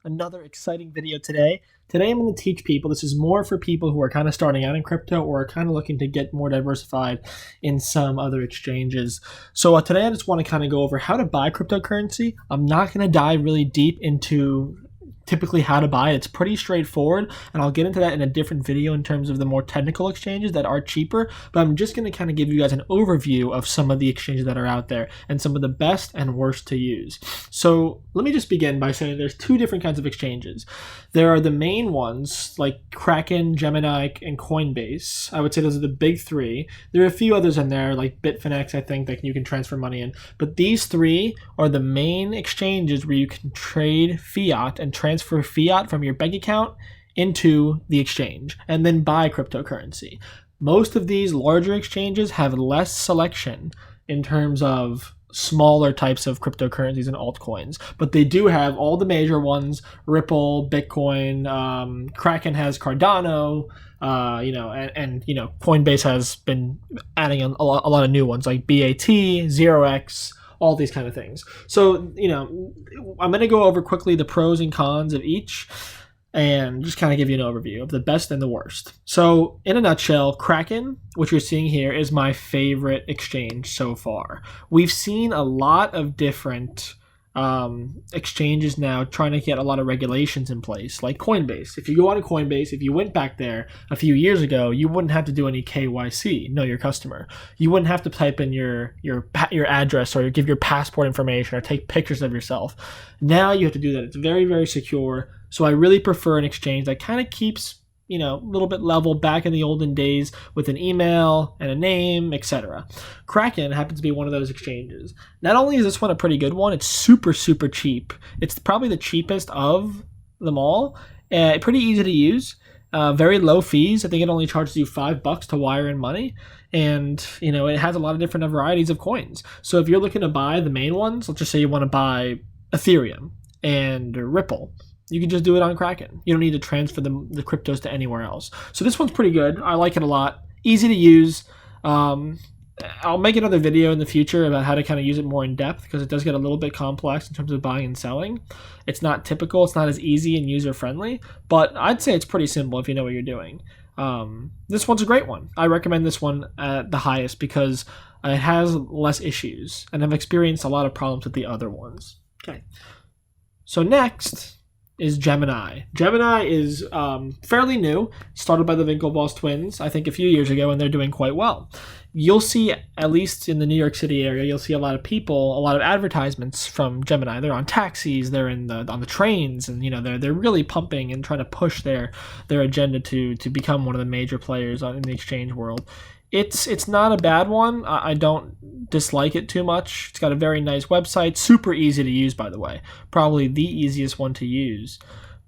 another exciting video today. Today I'm going to teach people, this is more for people who are kind of starting out in crypto or are kind of looking to get more diversified in some other exchanges. So today I just want to kind of go over how to buy cryptocurrency. I'm not going to dive really deep into typically how to buy it. It's pretty straightforward, and I'll get into that in a different video in terms of the more technical exchanges that are cheaper, but I'm just going to kind of give you guys an overview of some of the exchanges that are out there and some of the best and worst to use. So let me just begin by saying there's two different kinds of exchanges. There are the main ones like Kraken, Gemini, and Coinbase. I would say those are the big three. There are a few others in there like Bitfinex, I think, that you can transfer money in, but these three are the main exchanges where you can trade fiat and transfer fiat from your bank account into the exchange and then buy cryptocurrency. Most of these larger exchanges have less selection in terms of smaller types of cryptocurrencies and altcoins, but they do have all the major ones: Ripple, Bitcoin, Kraken has Cardano, and Coinbase has been adding a lot of new ones like BAT, 0x, all these kind of things. So, I'm going to go over quickly the pros and cons of each and just kind of give you an overview of the best and the worst. So, in a nutshell, Kraken, which you're seeing here, is my favorite exchange so far. We've seen a lot of different exchanges now trying to get a lot of regulations in place, like Coinbase. If you go on to Coinbase, if you went back there a few years ago, you wouldn't have to do any KYC, know your customer. You wouldn't have to type in your address or give your passport information or take pictures of yourself. Now you have to do that. It's very, very secure. So I really prefer an exchange that kind of keeps a little bit level back in the olden days with an email and a name, etc. Kraken happens to be one of those exchanges. Not only is this one a pretty good one, it's super, super cheap. It's probably the cheapest of them all. Pretty easy to use. Very low fees. I think it only charges you $5 to wire in money. And, it has a lot of different varieties of coins. So if you're looking to buy the main ones, let's just say you want to buy Ethereum and Ripple, you can just do it on Kraken. You don't need to transfer the cryptos to anywhere else. So this one's pretty good. I like it a lot. Easy to use. I'll make another video in the future about how to kind of use it more in depth because it does get a little bit complex in terms of buying and selling. It's not typical. It's not as easy and user-friendly, but I'd say it's pretty simple if you know what you're doing. This one's a great one. I recommend this one at the highest because it has less issues, and I've experienced a lot of problems with the other ones. Okay. So next is Gemini. Gemini is fairly new, started by the Winklevoss twins, I think a few years ago, and they're doing quite well. You'll see, at least in the New York City area, you'll see a lot of advertisements from Gemini. They're on taxis, they're on the trains, and they're really pumping and trying to push their agenda to become one of the major players in the exchange world. It's not a bad one. I don't dislike it too much. It's got a very nice website, super easy to use, by the way. Probably the easiest one to use.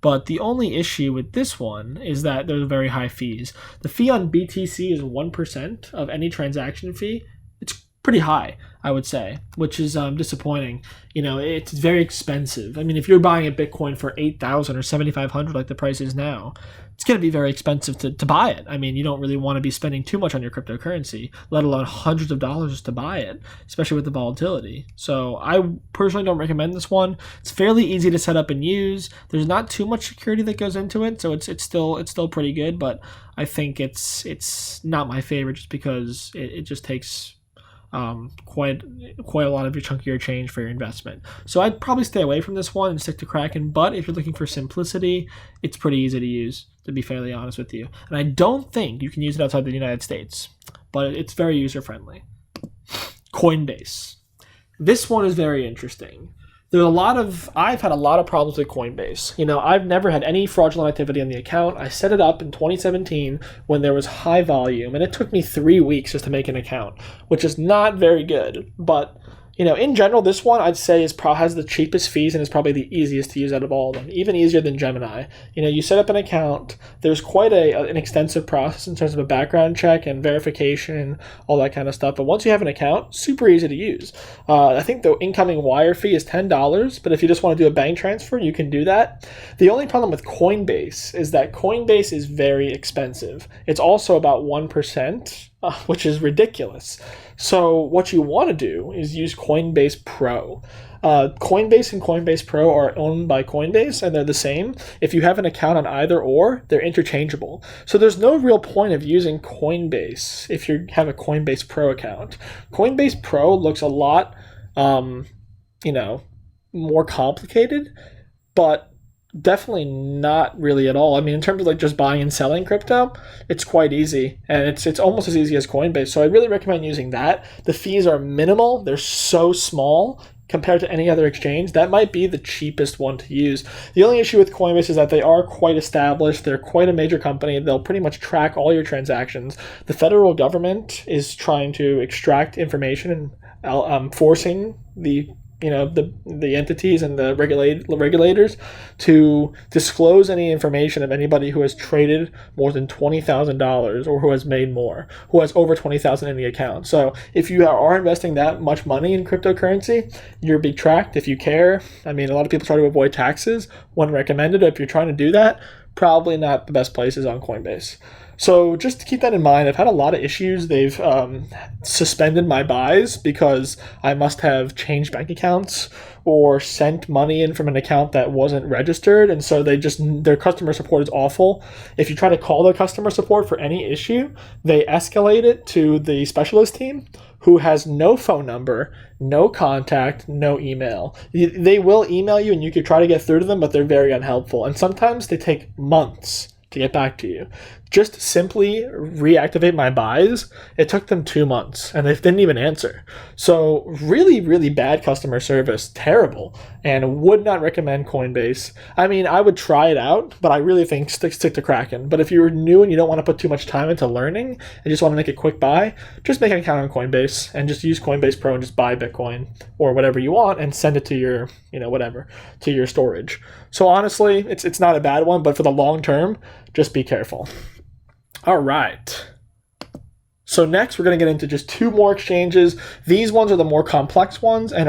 But the only issue with this one is that there's very high fees. The fee on BTC is 1% of any transaction fee. It's pretty high, I would say, which is disappointing. It's very expensive. I mean, if you're buying a Bitcoin for $8,000 or $7,500 like the price is now, it's going to be very expensive to buy it. I mean, you don't really want to be spending too much on your cryptocurrency, let alone hundreds of dollars just to buy it, especially with the volatility. So I personally don't recommend this one. It's fairly easy to set up and use. There's not too much security that goes into it, so it's still pretty good, but I think it's not my favorite just because it just takes quite a lot of your chunk of your change for your investment. So I'd probably stay away from this one and stick to Kraken, but if you're looking for simplicity, it's pretty easy to use, to be fairly honest with you. And I don't think you can use it outside the United States, but it's very user-friendly. Coinbase. This one is very interesting. I've had a lot of problems with Coinbase. I've never had any fraudulent activity on the account. I set it up in 2017 when there was high volume, and it took me 3 weeks just to make an account, which is not very good. But, in general, this one I'd say has the cheapest fees and is probably the easiest to use out of all of them, even easier than Gemini. You set up an account. There's quite an extensive process in terms of a background check and verification, all that kind of stuff. But once you have an account, super easy to use. I think the incoming wire fee is $10, but if you just want to do a bank transfer, you can do that. The only problem with Coinbase is that Coinbase is very expensive. It's also about 1%. Which is ridiculous. So what you want to do is use Coinbase Pro. Coinbase and Coinbase Pro are owned by Coinbase, and they're the same. If you have an account on either or, they're interchangeable. So there's no real point of using Coinbase if you have a Coinbase Pro account. Coinbase Pro looks a lot, more complicated, but definitely not really at all. I mean, in terms of like just buying and selling crypto, it's quite easy, and it's almost as easy as Coinbase. So I really recommend using that. The fees are minimal. They're so small compared to any other exchange. That might be the cheapest one to use. The only issue with Coinbase is that they are quite established. They're quite a major company. They'll pretty much track all your transactions. The federal government is trying to extract information and forcing the entities and the regulators to disclose any information of anybody who has traded more than $20,000 or who has made more, who has over $20,000 in the account. So if you are investing that much money in cryptocurrency, you're being tracked. If you care, I mean, a lot of people try to avoid taxes. Wouldn't recommend it. If you're trying to do that, probably not the best places on Coinbase. So just to keep that in mind, I've had a lot of issues. They've suspended my buys because I must have changed bank accounts or sent money in from an account that wasn't registered. And so their customer support is awful. If you try to call their customer support for any issue, they escalate it to the specialist team, who has no phone number, no contact, no email. They will email you and you could try to get through to them, but they're very unhelpful. And sometimes they take months to get back to you. Just simply reactivate my buys. It took them 2 months and they didn't even answer. So really, really bad customer service, terrible, and would not recommend Coinbase. I mean, I would try it out, but I really think stick to Kraken. But if you're new and you don't want to put too much time into learning and just want to make a quick buy, just make an account on Coinbase and just use Coinbase Pro and just buy Bitcoin or whatever you want and send it to your, to your storage. So honestly, it's not a bad one, but for the long term, just be careful. All right. So next, we're going to get into just 2 more exchanges. These ones are the more complex ones and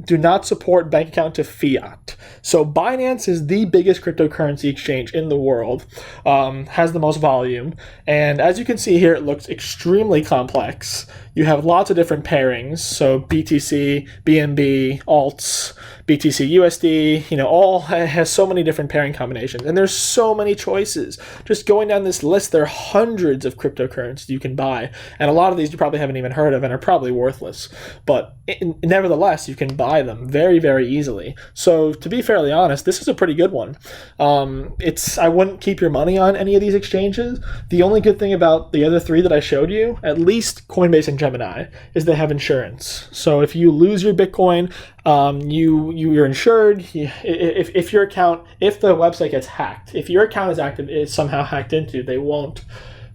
do not support bank account to fiat. So Binance is the biggest cryptocurrency exchange in the world, has the most volume. And as you can see here, it looks extremely complex. You have lots of different pairings. So BTC, BNB, alts, BTC USD, all has so many different pairing combinations. And there's so many choices. Just going down this list, there are hundreds of cryptocurrencies you can buy. And a lot of these you probably haven't even heard of and are probably worthless. But nevertheless, you can buy them very, very easily. So to be fairly honest, this is a pretty good one. I wouldn't keep your money on any of these exchanges. The only good thing about the other 3 that I showed you, at least Coinbase and Gemini, is they have insurance. So if you lose your Bitcoin, you're insured. If the website gets hacked, if your account is somehow hacked into, they won't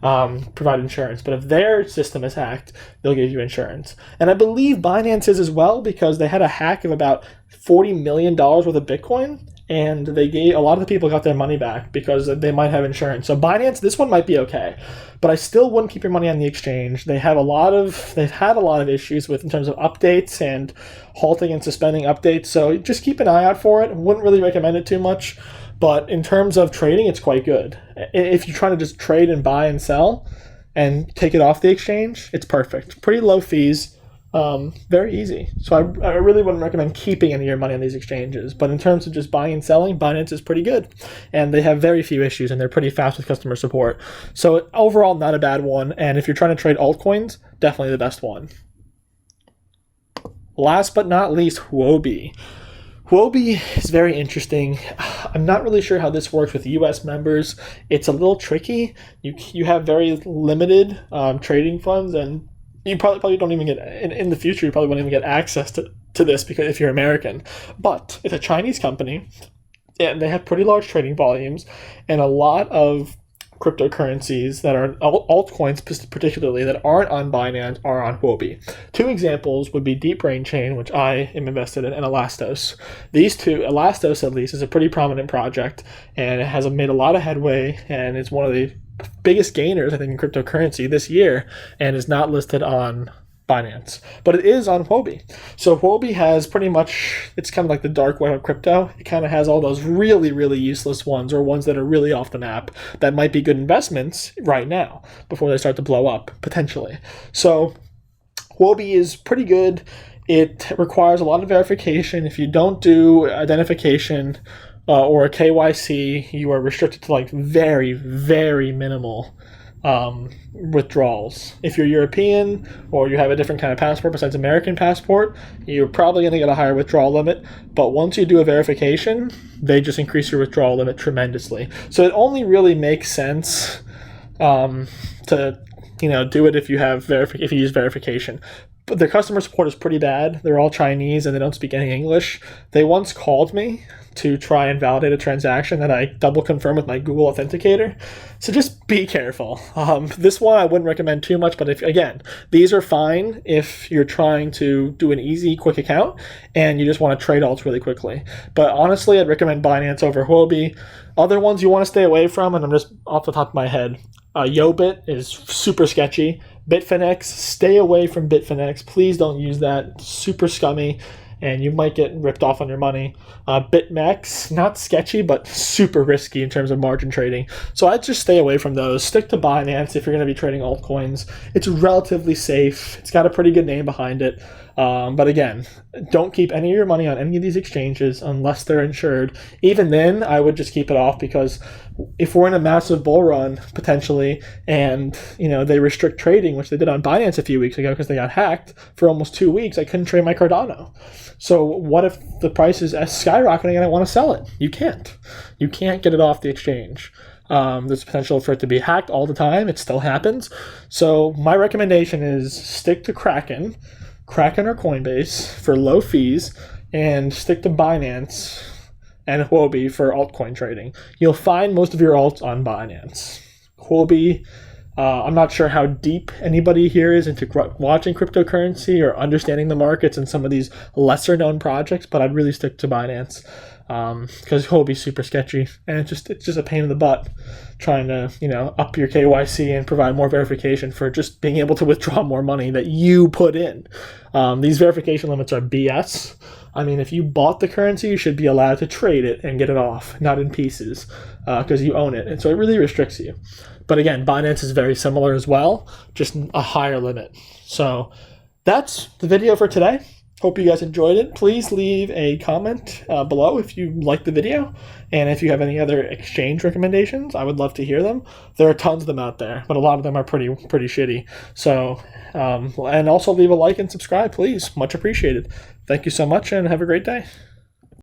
provide insurance. But if their system is hacked, they'll give you insurance. And I believe Binance is as well, because they had a hack of about $40 million worth of Bitcoin, and a lot of the people got their money back because they might have insurance. So Binance, this one might be okay, but I still wouldn't keep your money on the exchange. They've had a lot of issues in terms of updates and halting and suspending updates. So just keep an eye out for it. Wouldn't really recommend it too much, but in terms of trading, it's quite good. If you're trying to just trade and buy and sell and take it off the exchange, it's perfect. Pretty low fees. Very easy. So I really wouldn't recommend keeping any of your money on these exchanges. But in terms of just buying and selling, Binance is pretty good. And they have very few issues, and they're pretty fast with customer support. So overall, not a bad one. And if you're trying to trade altcoins, definitely the best one. Last but not least, Huobi. Huobi is very interesting. I'm not really sure how this works with US members. It's a little tricky. You have very limited trading funds, and you probably don't even get, in the future, you probably won't even get access to this because if you're American. But it's a Chinese company, and they have pretty large trading volumes, and a lot of cryptocurrencies that are altcoins particularly that aren't on Binance are on Huobi. 2 examples would be Deep Brain Chain, which I am invested in, and Elastos. These 2, Elastos at least, is a pretty prominent project, and it has made a lot of headway, and it's one of the biggest gainers, I think, in cryptocurrency this year, and is not listed on Binance, but it is on Huobi. So Huobi has pretty much, it's kind of like the dark web of crypto. It kind of has all those really, really useless ones, or ones that are really off the map that might be good investments right now before they start to blow up, potentially. So Huobi is pretty good. It requires a lot of verification. If you don't do identification or a KYC, you are restricted to like very, very minimal withdrawals. If you're European or you have a different kind of passport besides American passport, you're probably going to get a higher withdrawal limit. But once you do a verification, they just increase your withdrawal limit tremendously. So it only really makes sense to do it if you have if you use verification. But their customer support is pretty bad. They're all Chinese and they don't speak any English. They once called me to try and validate a transaction that I double confirmed with my Google Authenticator. So just be careful. This one I wouldn't recommend too much, but these are fine if you're trying to do an easy, quick account and you just want to trade alts really quickly. But honestly, I'd recommend Binance over Huobi. Other ones you want to stay away from, and I'm just off the top of my head, Yobit is super sketchy. Bitfinex, stay away from Bitfinex. Please don't use that. It's super scummy, and you might get ripped off on your money. BitMEX, not sketchy, but super risky in terms of margin trading. So I'd just stay away from those. Stick to Binance if you're going to be trading altcoins. It's relatively safe. It's got a pretty good name behind it. But again, don't keep any of your money on any of these exchanges unless they're insured. Even then, I would just keep it off, because if we're in a massive bull run potentially and they restrict trading, which they did on Binance a few weeks ago because they got hacked for almost 2 weeks, I couldn't trade my Cardano. So what if the price is skyrocketing and I want to sell it? You can't get it off the exchange. There's potential for it to be hacked all the time. It still happens. So my recommendation is stick to Kraken or Coinbase for low fees, and stick to Binance and Huobi for altcoin trading. You'll find most of your alts on Binance. Huobi, I'm not sure how deep anybody here is into watching cryptocurrency or understanding the markets and some of these lesser known projects, but I'd really stick to Binance because Huobi's super sketchy, and it's just a pain in the butt trying to up your KYC and provide more verification for just being able to withdraw more money that you put in. These verification limits are BS. I mean, if you bought the currency, you should be allowed to trade it and get it off, not in pieces, because you own it. And so it really restricts you. But again, Binance is very similar as well, just a higher limit. So that's the video for today. Hope you guys enjoyed it. Please leave a comment below if you liked the video. And if you have any other exchange recommendations, I would love to hear them. There are tons of them out there, but a lot of them are pretty shitty. So, and also leave a like and subscribe, please. Much appreciated. Thank you so much and have a great day.